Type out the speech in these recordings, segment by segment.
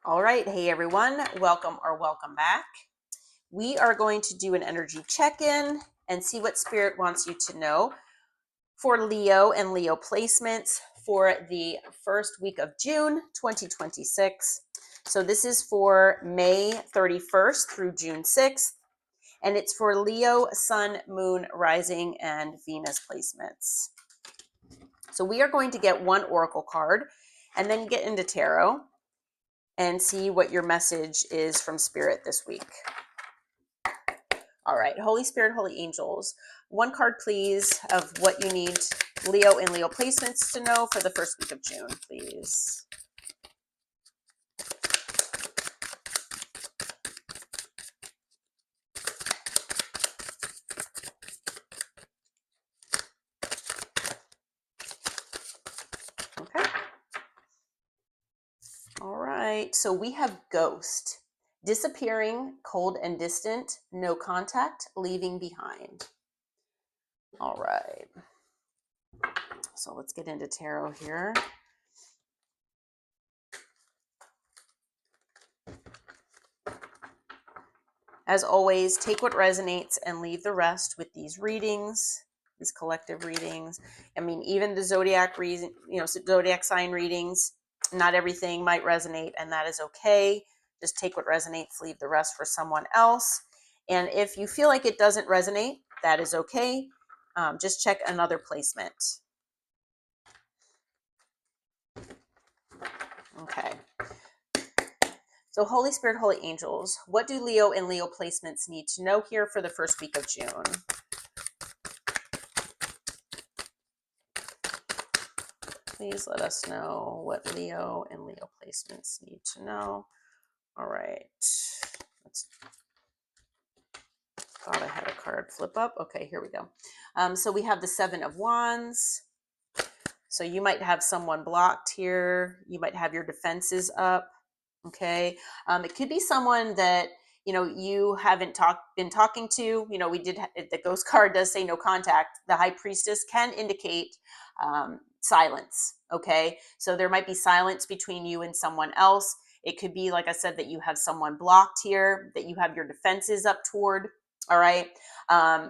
All right. Hey, everyone. Welcome back. We are going to do an energy check-in and see what Spirit wants you to know for Leo and Leo placements for the first week of June 2026. So this is for May 31st through June 6th, and it's for Leo, Sun, Moon, Rising, and Venus placements. So we are going to get one oracle card and then get into tarot and see what your message is from Spirit this week. All right, Holy Spirit, Holy Angels, one card, please, of what you need Leo and Leo placements to know for the first week of June, please. Okay. All right, so we have Ghost. Disappearing, cold and distant, no contact, leaving behind. All right. So let's get into tarot here. As always, take what resonates and leave the rest with these readings, these collective readings. I mean, even the zodiac reason, zodiac sign readings, not everything might resonate, and that is okay. Just take what resonates, leave the rest for someone else. And if you feel like it doesn't resonate, that is okay. Just check another placement. Okay. So Holy Spirit, Holy Angels, what do Leo and Leo placements need to know here for the first week of June? Please let us know what Leo and Leo placements need to know. All right. Thought I had a card flip up. Okay, here we go. So we have the Seven of Wands. So you might have someone blocked here. You might have your defenses up. Okay. It could be someone that you haven't been talking to. We did the ghost card does say no contact. The High Priestess can indicate silence. Okay, so there might be silence between you and someone else. It could be, like I said, that you have someone blocked here, that you have your defenses up toward. All right.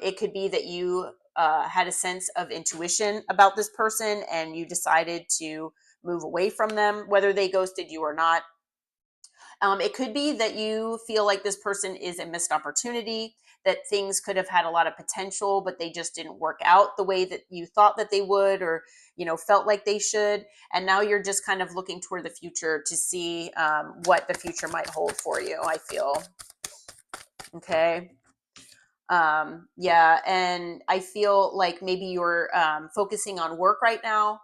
It could be that you had a sense of intuition about this person and you decided to move away from them, whether they ghosted you or not. It could be that you feel like this person is a missed opportunity, that things could have had a lot of potential, but they just didn't work out the way that you thought that they would, or, felt like they should. And now you're just kind of looking toward the future to see what the future might hold for you, I feel. Okay. Yeah. And I feel like maybe you're focusing on work right now.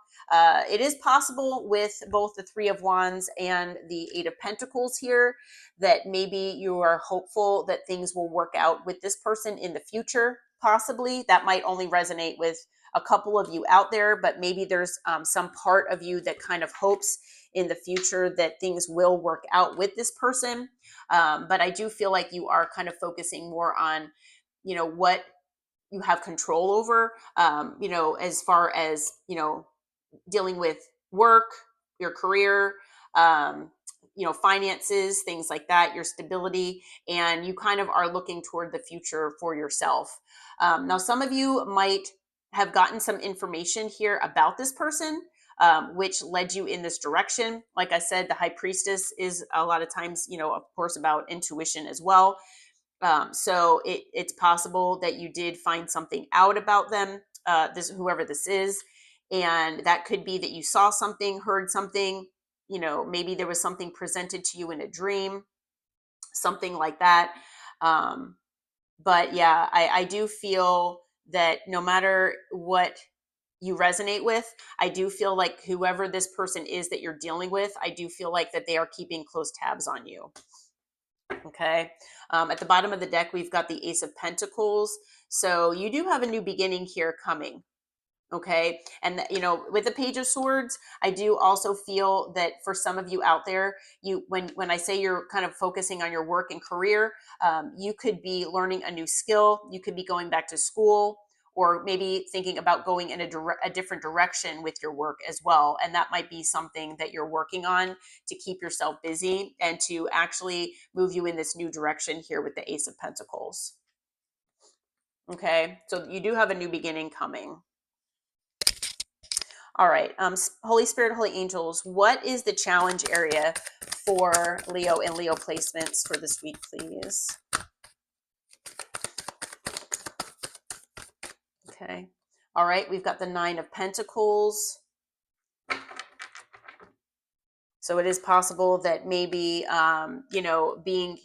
It is possible with both the Three of Wands and the Eight of Pentacles here that maybe you are hopeful that things will work out with this person in the future. Possibly that might only resonate with a couple of you out there, but maybe there's some part of you that kind of hopes in the future that things will work out with this person. But I do feel like you are kind of focusing more on what you have control over, as far as, dealing with work, your career, finances, things like that, your stability, and you kind of are looking toward the future for yourself. Now, some of you might have gotten some information here about this person, which led you in this direction. Like I said, the High Priestess is a lot of times, of course, about intuition as well. So it's possible that you did find something out about them, whoever this is, and that could be that you saw something, heard something. Maybe there was something presented to you in a dream, something like that. But yeah, I do feel that no matter what you resonate with, I do feel like whoever this person is that you're dealing with, I do feel like that they are keeping close tabs on you. Okay. At the bottom of the deck, we've got the Ace of Pentacles. So you do have a new beginning here coming. Okay. And, with the Page of Swords, I do also feel that for some of you out there, when I say you're kind of focusing on your work and career, you could be learning a new skill. You could be going back to school, or maybe thinking about going in a different direction with your work as well. And that might be something that you're working on to keep yourself busy and to actually move you in this new direction here with the Ace of Pentacles. Okay, so you do have a new beginning coming. All right, Holy Spirit, Holy Angels, what is the challenge area for Leo and Leo placements for this week, please? Okay, all right, we've got the Nine of Pentacles. So it is possible that maybe, being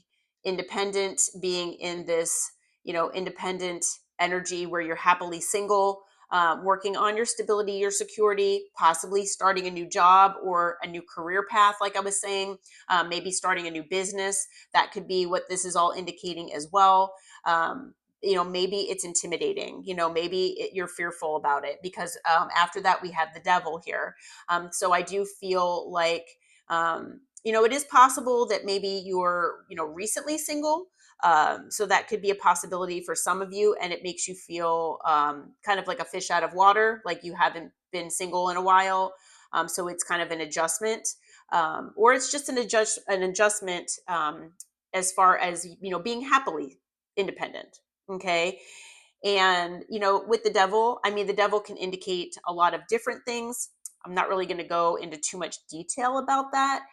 independent, being in this, independent energy where you're happily single, working on your stability, your security, possibly starting a new job or a new career path, like I was saying, maybe starting a new business. That could be what this is all indicating as well. Maybe it's intimidating, maybe you're fearful about it because after that, we have the devil here. So I do feel like, it is possible that maybe you're, recently single. So that could be a possibility for some of you, and it makes you feel kind of like a fish out of water, like you haven't been single in a while. So it's kind of an adjustment, or it's just an adjustment as far as being happily independent. Okay. And with the devil, I mean, the devil can indicate a lot of different things. I'm not really going to go into too much detail about that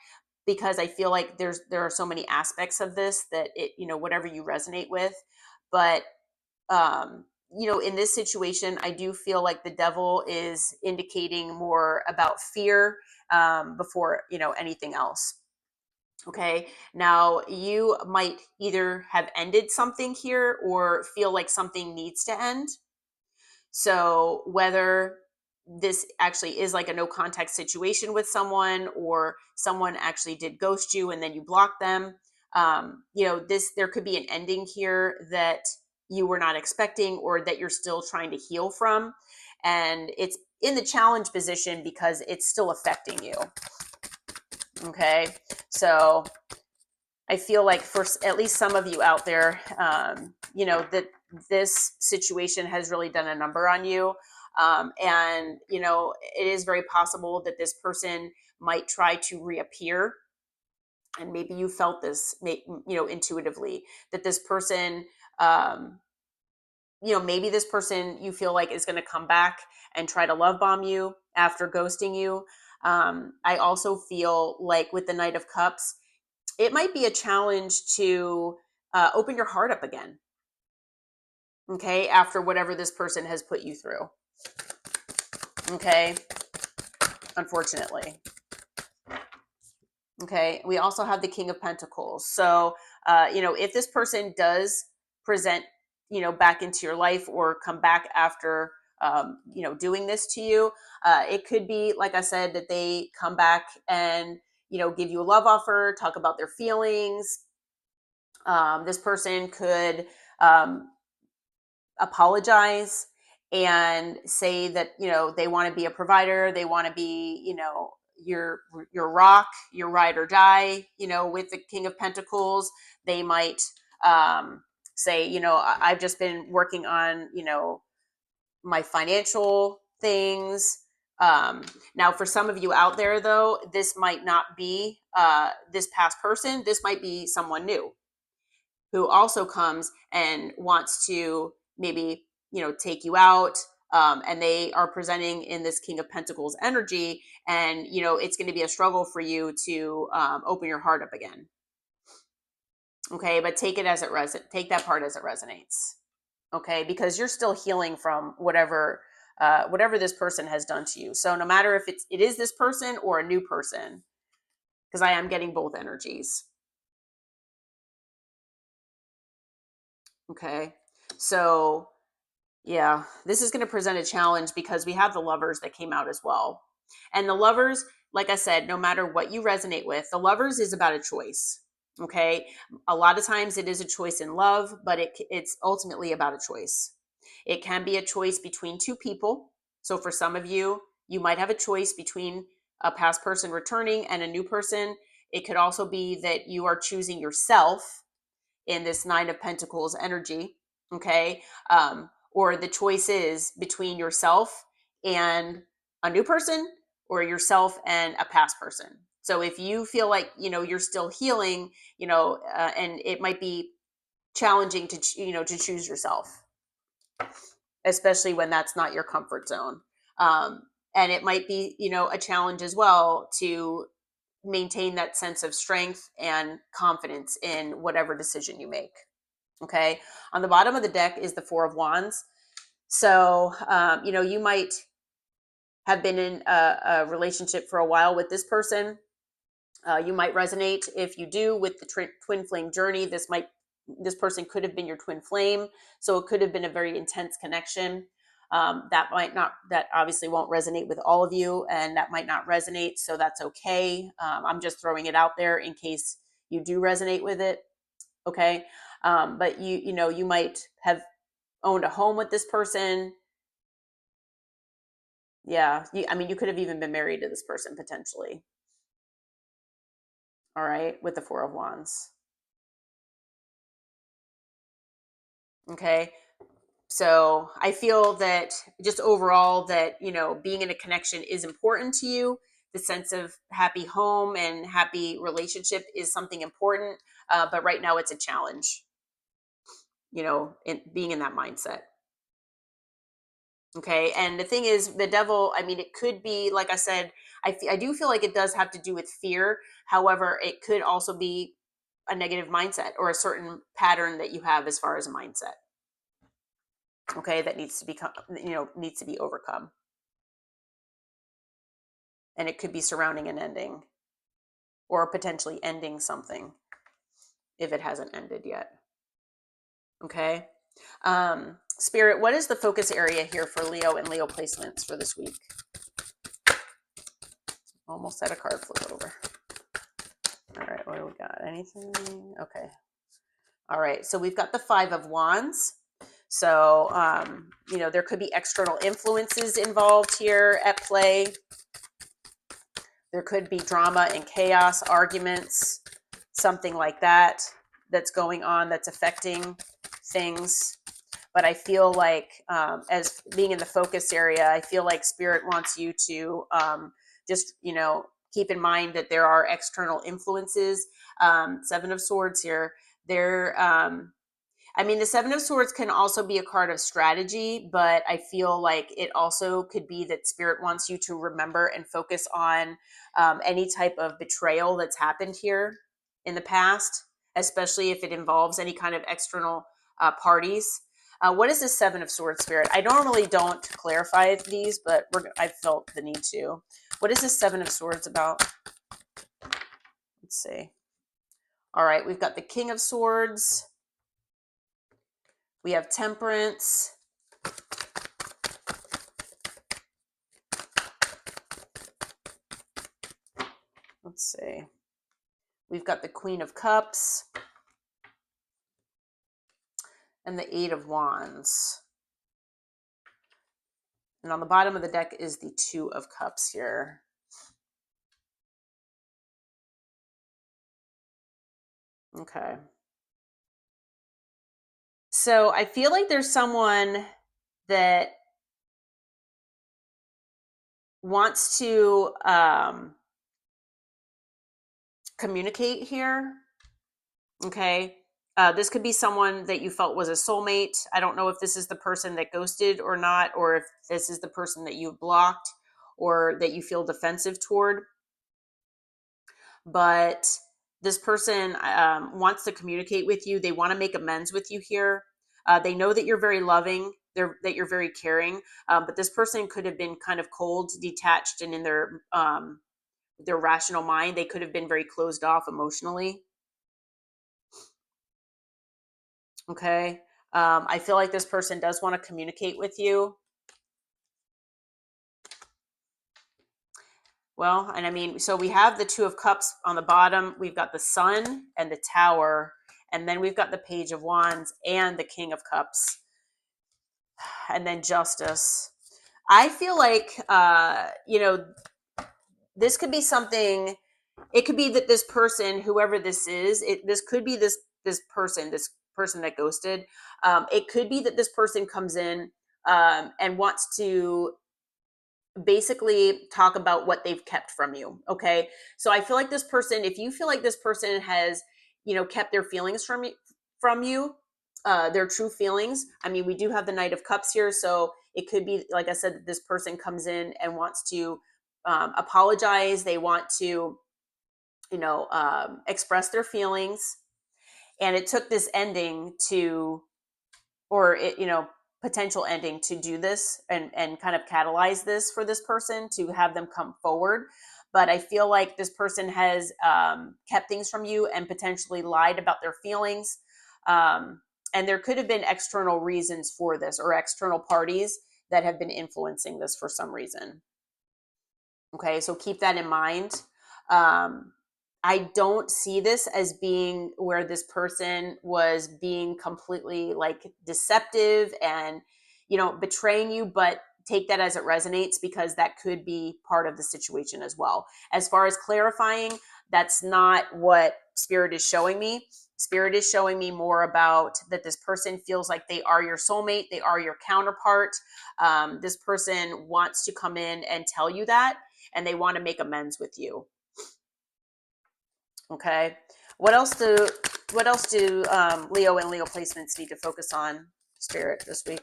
because I feel like there are so many aspects of this that it, whatever you resonate with. But in this situation, I do feel like the devil is indicating more about fear before anything else. Okay, now you might either have ended something here or feel like something needs to end. So whether this actually is like a no contact situation with someone, or someone actually did ghost you and then you block them, there could be an ending here that you were not expecting or that you're still trying to heal from. And it's in the challenge position because it's still affecting you. Okay, so I feel like for at least some of you out there, that this situation has really done a number on you. And, it is very possible that this person might try to reappear. And maybe you felt this, intuitively, that this person, maybe this person you feel like is going to come back and try to love bomb you after ghosting you. I also feel like with the Knight of Cups, it might be a challenge to open your heart up again. Okay, after whatever this person has put you through. Okay, unfortunately. Okay, we also have the King of Pentacles. So, if this person does present, back into your life or come back after, doing this to you, it could be, like I said, that they come back and, give you a love offer, talk about their feelings. This person could apologize and say that they want to be a provider, they want to be your rock, your ride or die. With the King of Pentacles, they might say, I've just been working on my financial things. Now for some of you out there though, this might not be this past person, this might be someone new who also comes and wants to maybe take you out, and they are presenting in this King of Pentacles energy, and it's going to be a struggle for you to open your heart up again. Okay, but take it as it take that part as it resonates. Okay, because you're still healing from whatever this person has done to you. So no matter if it is this person or a new person, because I am getting both energies. Okay, so yeah, this is going to present a challenge because we have the Lovers that came out as well. And the Lovers, like I said, no matter what you resonate with, the Lovers is about a choice. Okay, a lot of times it is a choice in love, but it's ultimately about a choice. It can be a choice between two people. So for some of you, you might have a choice between a past person returning and a new person. It could also be that you are choosing yourself in this Nine of Pentacles energy. Okay. or the choice is between yourself and a new person, or yourself and a past person. So if you feel like, you're still healing, and it might be challenging to, to choose yourself, especially when that's not your comfort zone. Um, and it might be, a challenge as well to maintain that sense of strength and confidence in whatever decision you make. Okay. On the bottom of the deck is the Four of Wands. So, you might have been in a relationship for a while with this person. You might resonate, if you do, with the twin flame journey. This person could have been your twin flame, so it could have been a very intense connection. That obviously won't resonate with all of you, and that might not resonate, so that's okay. I'm just throwing it out there in case you do resonate with it. Okay. But you might have owned a home with this person. Yeah, you could have even been married to this person potentially. All right, with the Four of Wands. Okay. So I feel that just overall that, being in a connection is important to you. The sense of happy home and happy relationship is something important. But right now it's a challenge, in being in that mindset. Okay. And the thing is, the devil, it could be, like I said, I do feel like it does have to do with fear. However, it could also be a negative mindset or a certain pattern that you have as far as a mindset. Okay. That needs to be overcome. And it could be surrounding an ending or potentially ending something if it hasn't ended yet. Okay. Spirit, what is the focus area here for Leo and Leo placements for this week? Almost had a card flip over. All right, what do we got? Anything? Okay. All right, so we've got the Five of Wands. So, there could be external influences involved here at play. There could be drama and chaos, arguments, something like that that's going on that's affecting things. But I feel like, as being in the focus area, I feel like Spirit wants you to just, keep in mind that there are external influences. Seven of Swords here. The Seven of Swords can also be a card of strategy, but I feel like it also could be that Spirit wants you to remember and focus on any type of betrayal that's happened here in the past, especially if it involves any kind of external parties. What is this Seven of Swords, Spirit? I normally don't clarify these, but I felt the need to. What is this Seven of Swords about? Let's see. All right, we've got the King of Swords. We have Temperance. Let's see. We've got the Queen of Cups and the Eight of Wands. And on the bottom of the deck is the Two of Cups here. Okay. So I feel like there's someone that wants to communicate here. Okay. This could be someone that you felt was a soulmate. I don't know if this is the person that ghosted or not, or if this is the person that you've blocked or that you feel defensive toward. But this person wants to communicate with you. They want to make amends with you here. They know that you're very loving, that you're very caring, but this person could have been kind of cold, detached, and in their rational mind, they could have been very closed off emotionally. Okay. I feel like this person does want to communicate with you. Well, and so we have the Two of Cups on the bottom. We've got the Sun and the Tower. And then we've got the Page of Wands and the King of Cups. And then Justice. I feel like, this could be something. It could be that this person, whoever this is, this could be this person, this person that ghosted, it could be that this person comes in and wants to basically talk about what they've kept from you. Okay. So I feel like this person, if you feel like this person has, kept their feelings from you, their true feelings. I mean, we do have the Knight of Cups here. So it could be, like I said, that this person comes in and wants to apologize. They want to, express their feelings. And it took this ending to, or it, potential ending to do this and kind of catalyze this for this person to have them come forward. But I feel like this person has kept things from you and potentially lied about their feelings. And there could have been external reasons for this, or external parties that have been influencing this for some reason. Okay, so keep that in mind. Um, I don't see this as being where this person was being completely like deceptive and, betraying you, but take that as it resonates, because that could be part of the situation as well. As far as clarifying, that's not what Spirit is showing me. Spirit is showing me more about that this person feels like they are your soulmate, they are your counterpart. This person wants to come in and tell you that, and they want to make amends with you. Okay. What else do Leo and Leo placements need to focus on, Spirit, this week?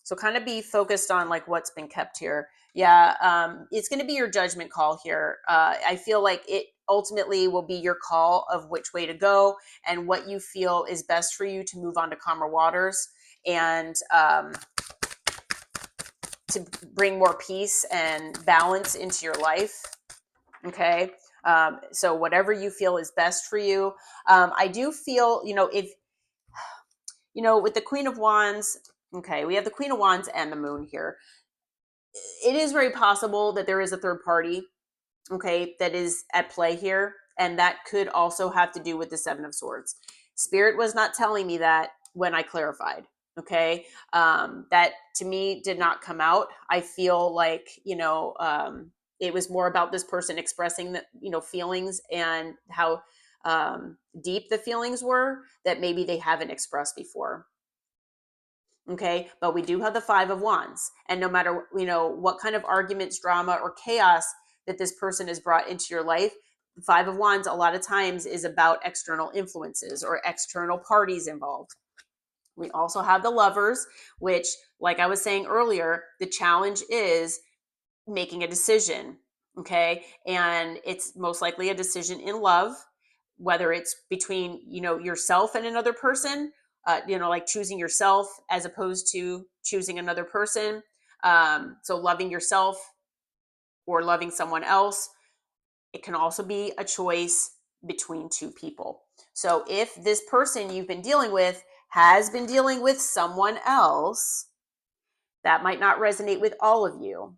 So kind of be focused on like what's been kept here. Yeah, it's going to be your judgment call here. I feel like it ultimately will be your call of which way to go and what you feel is best for you to move on to calmer waters and to bring more peace and balance into your life. Okay. So whatever you feel is best for you. I do feel, if, with the Queen of Wands, okay, we have the Queen of Wands and the Moon here. It is very possible that there is a third party, okay, that is at play here. And that could also have to do with the Seven of Swords. Spirit was not telling me that when I clarified. Okay. That to me did not come out. I feel like, it was more about this person expressing the, feelings and how deep the feelings were that maybe they haven't expressed before. Okay, but we do have the Five of Wands, and no matter what kind of arguments, drama, or chaos that this person has brought into your life, the Five of Wands a lot of times is about external influences or external parties involved. We also have the Lovers, which, like I was saying earlier, the challenge is making a decision. Okay, and it's most likely a decision in love, whether it's between yourself and another person, like choosing yourself as opposed to choosing another person. So loving yourself or loving someone else. It can also be a choice between two people. So if this person you've been dealing with has been dealing with someone else, that might not resonate with all of you.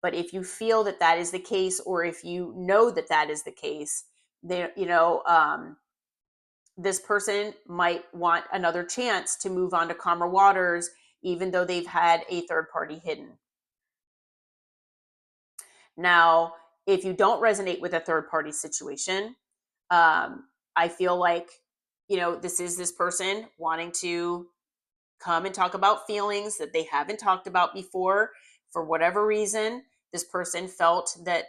But if you feel that that is the case, or if you know that that is the case, there, this person might want another chance to move on to calmer waters, even though they've had a third party hidden. Now, if you don't resonate with a third party situation, I feel like, this is this person wanting to come and talk about feelings that they haven't talked about before. For whatever reason, this person felt that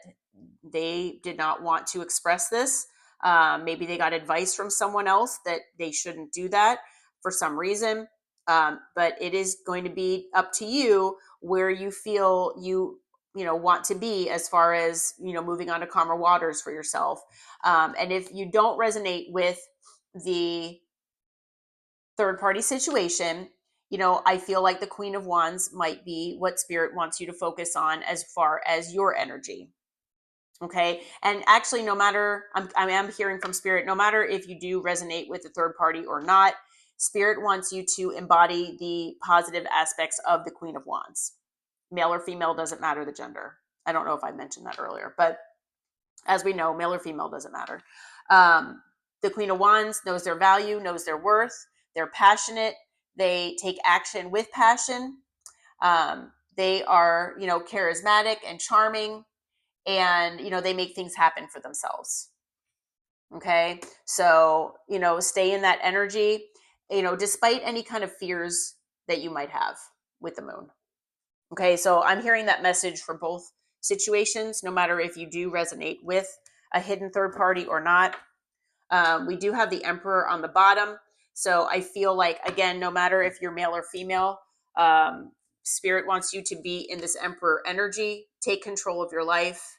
they did not want to express this. Maybe they got advice from someone else that they shouldn't do that for some reason. But it is going to be up to you where you feel you want to be as far as moving on to calmer waters for yourself. And if you don't resonate with the third party situation, I feel like the Queen of Wands might be what Spirit wants you to focus on as far as your energy. Okay. And actually, no matter, I am hearing from Spirit, no matter if you do resonate with the third party or not, Spirit wants you to embody the positive aspects of the Queen of Wands. Male or female, doesn't matter the gender. I don't know if I mentioned that earlier, but as we know, male or female doesn't matter. The Queen of Wands knows their value, knows their worth. They're passionate. They take action with passion. They are, charismatic and charming, and they make things happen for themselves. Okay. So, stay in that energy, despite any kind of fears that you might have with the moon. Okay. So I'm hearing that message for both situations, no matter if you do resonate with a hidden third party or not. We do have the Emperor on the bottom. So I feel like, again, no matter if you're male or female, Spirit wants you to be in this Emperor energy, take control of your life,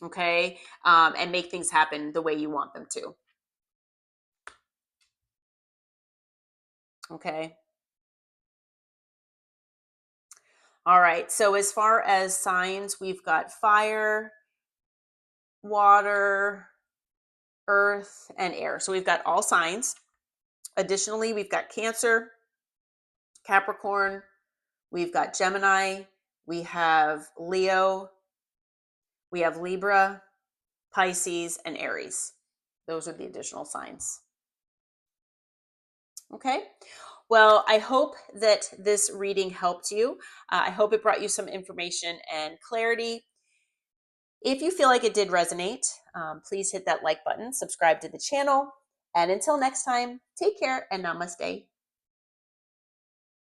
okay, and make things happen the way you want them to, okay. All right. So as far as signs, we've got fire, water, earth, and air. So we've got all signs. Additionally, we've got Cancer, Capricorn, we've got Gemini, we have Leo, we have Libra, Pisces, and Aries. Those are the additional signs. Okay. Well, I hope that this reading helped you. I hope it brought you some information and clarity. If you feel like it did resonate, please hit that like button, subscribe to the channel, and until next time, take care and namaste.